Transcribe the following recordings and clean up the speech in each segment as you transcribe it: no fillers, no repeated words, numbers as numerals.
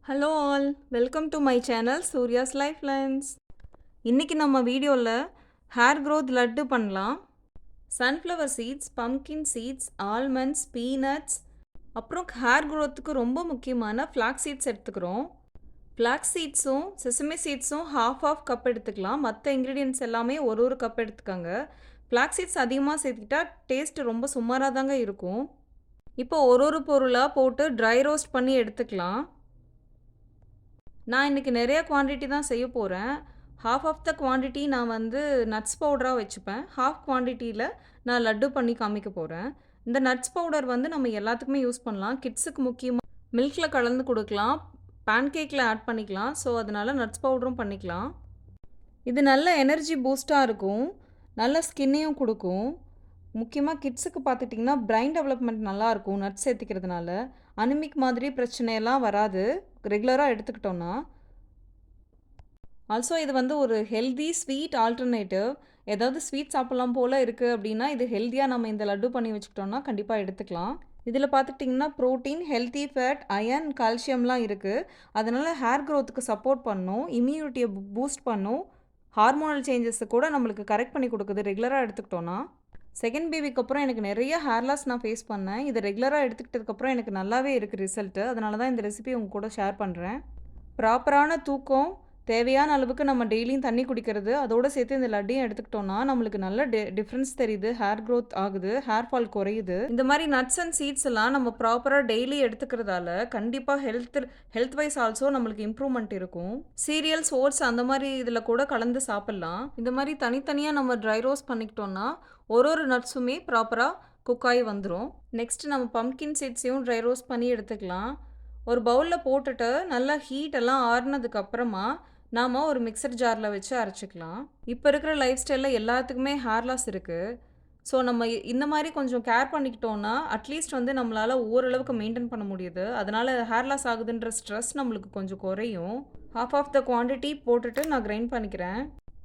Hello all, welcome to my channel Surya's life lines. இன்றைக்கி நம்ம வீடியோவில் ஹேர் க்ரோத் லட்டு பண்ணலாம். Sunflower seeds, pumpkin seeds, almonds, peanuts, அப்புறம் hair க்ரோத்துக்கு ரொம்ப முக்கியமான ஃப்ளாக்ஸ் சீட்ஸ் எடுத்துக்கிறோம். ஃப்ளாக்ஸ் சீட்ஸும் செசமி சீட்ஸும் ஹாஃப் கப் எடுத்துக்கலாம். மற்ற இன்க்ரீடியன்ட்ஸ் எல்லாமே ஒரு கப் எடுத்துக்கோங்க. ஃப்ளாக்ஸ் சீட்ஸ் அதிகமாக சேர்த்துக்கிட்டா டேஸ்ட்டு ரொம்ப சுமாராக தாங்க இருக்கும். இப்போ ஒரு பொருளாக போட்டு ட்ரை ரோஸ்ட் பண்ணி எடுத்துக்கலாம். நான் இன்றைக்கி நிறைய குவான்டிட்டி தான் செய்ய போகிறேன். ஹாஃப் ஆஃப் த குவான்டிட்டி நான் நட்ஸ் பவுடராக வச்சுப்பேன். ஹாஃப் குவான்டிட்டியில் நான் லட்டு பண்ணி காமிக்க போகிறேன். இந்த நட்ஸ் பவுடர் நம்ம எல்லாத்துக்குமே யூஸ் பண்ணலாம். கிட்ஸுக்கு முக்கியமாக மில்கில் கலந்து கொடுக்கலாம், பேன்கேக்கில் ஆட் பண்ணிக்கலாம். ஸோ அதனால் நட்ஸ் பவுடரும் பண்ணிக்கலாம். இது நல்ல எனர்ஜி பூஸ்ட்டாக இருக்கும், நல்ல ஸ்கின்னையும் கொடுக்கும். முக்கியமாக கிட்ஸுக்கு பார்த்துட்டிங்கன்னா பிரைன் டெவலப்மெண்ட் நல்லாயிருக்கும் நட்ஸ் சேர்த்திக்கிறதுனால. அனிமிக் மாதிரி பிரச்சனையெல்லாம் வராது ரெகுலராக எடுத்துக்கிட்டோன்னா. ஆல்சோ இது ஒரு ஹெல்தி ஸ்வீட் ஆல்டர்னேட்டிவ். ஏதாவது ஸ்வீட் சாப்பிட்லாம் போல் இருக்குது அப்படின்னா இது ஹெல்த்தியாக நம்ம இந்த லட்டு பண்ணி வச்சுக்கிட்டோன்னா கண்டிப்பாக எடுத்துக்கலாம். இதில் பார்த்துட்டிங்கன்னா ப்ரோட்டீன், ஹெல்த்தி ஃபேட், அயன், கால்சியம்லாம் இருக்குது. அதனால் ஹேர் க்ரோத்துக்கு சப்போர்ட் பண்ணும், இம்யூனிட்டியை பூஸ்ட் பண்ணும், ஹார்மோனல் சேஞ்சஸை கூட நம்மளுக்கு கரெக்ட் பண்ணி கொடுக்குது ரெகுலராக எடுத்துக்கிட்டோன்னா. செகண்ட் பேபிக்கு அப்புறம் எனக்கு நிறைய ஹேர் லாஸ் நான் ஃபேஸ் பண்ணேன். இதை ரெகுலராக எடுத்துக்கிட்டதுக்கப்புறம் எனக்கு நல்லாவே இருக்குது ரிசல்ட்டு. அதனால தான் இந்த ரெசிபி உங்கள் கூட ஷேர் பண்ணுறேன். ப்ராப்பரான தூக்கம், தேவையான அளவுக்கு நம்ம டெய்லியும் தண்ணி குடிக்கிறது, அதோடு சேர்த்து இந்த லட்டையும் எடுத்துக்கிட்டோன்னா நம்மளுக்கு நல்ல டிஃப்ரென்ஸ் தெரியுது. ஹேர் க்ரோத் ஆகுது, ஹேர் ஃபால் குறையுது. இந்த மாதிரி நட்ஸ் அண்ட் சீட்ஸ் எல்லாம் நம்ம ப்ராப்பராக டெய்லி எடுத்துக்கிறதால கண்டிப்பாக ஹெல்த் வைஸ் ஆல்சோ நம்மளுக்கு இம்ப்ரூவ்மெண்ட் இருக்கும். சீரியல்ஸ், ஓட்ஸ் அந்த மாதிரி இதில் கூட கலந்து சாப்பிட்லாம். இந்த மாதிரி தனித்தனியாக நம்ம ட்ரை ரோஸ்ட் பண்ணிக்கிட்டோன்னா ஒரு நட்ஸுமே ப்ராப்பராக குக் ஆகி வந்துடும். நெக்ஸ்ட்டு நம்ம பம்கின் சீட்ஸையும் ட்ரை ரோஸ்ட் பண்ணி எடுத்துக்கலாம். ஒரு பவுலில் போட்டுட்டு நல்லா ஹீட்டெல்லாம் ஆறுனதுக்கப்புறமா நாம் ஒரு மிக்சர் ஜாரில் வச்சு அரைச்சிக்கலாம். இப்போ இருக்கிற லைஃப் ஸ்டைலில் எல்லாத்துக்குமே ஹேர் லாஸ் இருக்குது. ஸோ நம்ம இந்த மாதிரி கொஞ்சம் கேர் பண்ணிக்கிட்டோன்னா அட்லீஸ்ட் நம்மளால் ஓரளவுக்கு மெயின்டைன் பண்ண முடியுது. அதனால் ஹேர் லாஸ் ஆகுதுன்ற ஸ்ட்ரெஸ் நம்மளுக்கு கொஞ்சம் குறையும். ஹாஃப் ஆஃப் த குவான்டிட்டி போட்டுட்டு நான் கிரைண்ட் பண்ணிக்கிறேன்.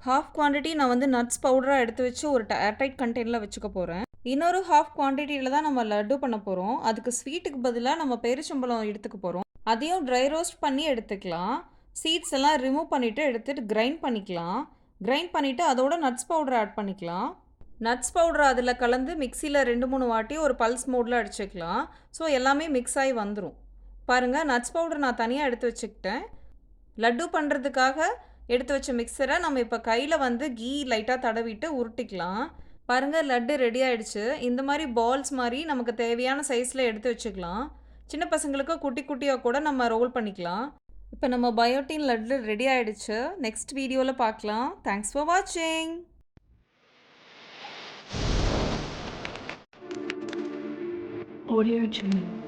ஹாஃப் குவான்டிட்டி நான் நட்ஸ் பவுடராக எடுத்து வச்சு ஒரு ஏர்டைட் கண்டெய்னரில் வச்சுக்க போகிறேன். இன்னொரு ஹாஃப் குவான்டிட்டியில் தான் நம்ம லட்டு பண்ண போகிறோம். அதுக்கு ஸ்வீட்டுக்கு பதிலாக நம்ம பேரிச்சம்பழம் எடுத்துக்க போகிறோம். அதையும் ட்ரை ரோஸ்ட் பண்ணி எடுத்துக்கலாம். சீட்ஸ் எல்லாம் ரிமூவ் பண்ணிவிட்டு எடுத்துகிட்டு கிரைண்ட் பண்ணிக்கலாம். கிரைண்ட் பண்ணிவிட்டு அதோட நட்ஸ் பவுடர் ஆட் பண்ணிக்கலாம். நட்ஸ் பவுடர் அதில் கலந்து மிக்சியில் 2-3 வாட்டி ஒரு பல்ஸ் மோடில் அடிச்சுக்கலாம். ஸோ எல்லாமே மிக்ஸ் ஆகி வந்துடும். பாருங்கள், நட்ஸ் பவுடர் நான் தனியாக எடுத்து வச்சுக்கிட்டேன். லட்டு பண்ணுறதுக்காக எடுத்து வச்ச மிக்சரை நம்ம இப்போ கையில் கீ லைட்டாக தடவிட்டு உருட்டிக்கலாம். பாருங்கள், லட்டு ரெடி ஆகிடுச்சு. இந்த மாதிரி பால்ஸ் மாதிரி நமக்கு தேவையான சைஸில் எடுத்து வச்சுக்கலாம். சின்ன பசங்களுக்கு குட்டி குட்டியாக கூட நம்ம ரோல் பண்ணிக்கலாம். இப்போ நம்ம பயோட்டின் லட்டு ரெடி ஆகிடுச்சு. நெக்ஸ்ட் வீடியோவில் பார்க்கலாம். தேங்க்ஸ் ஃபார் வாட்சிங். Audio Journal.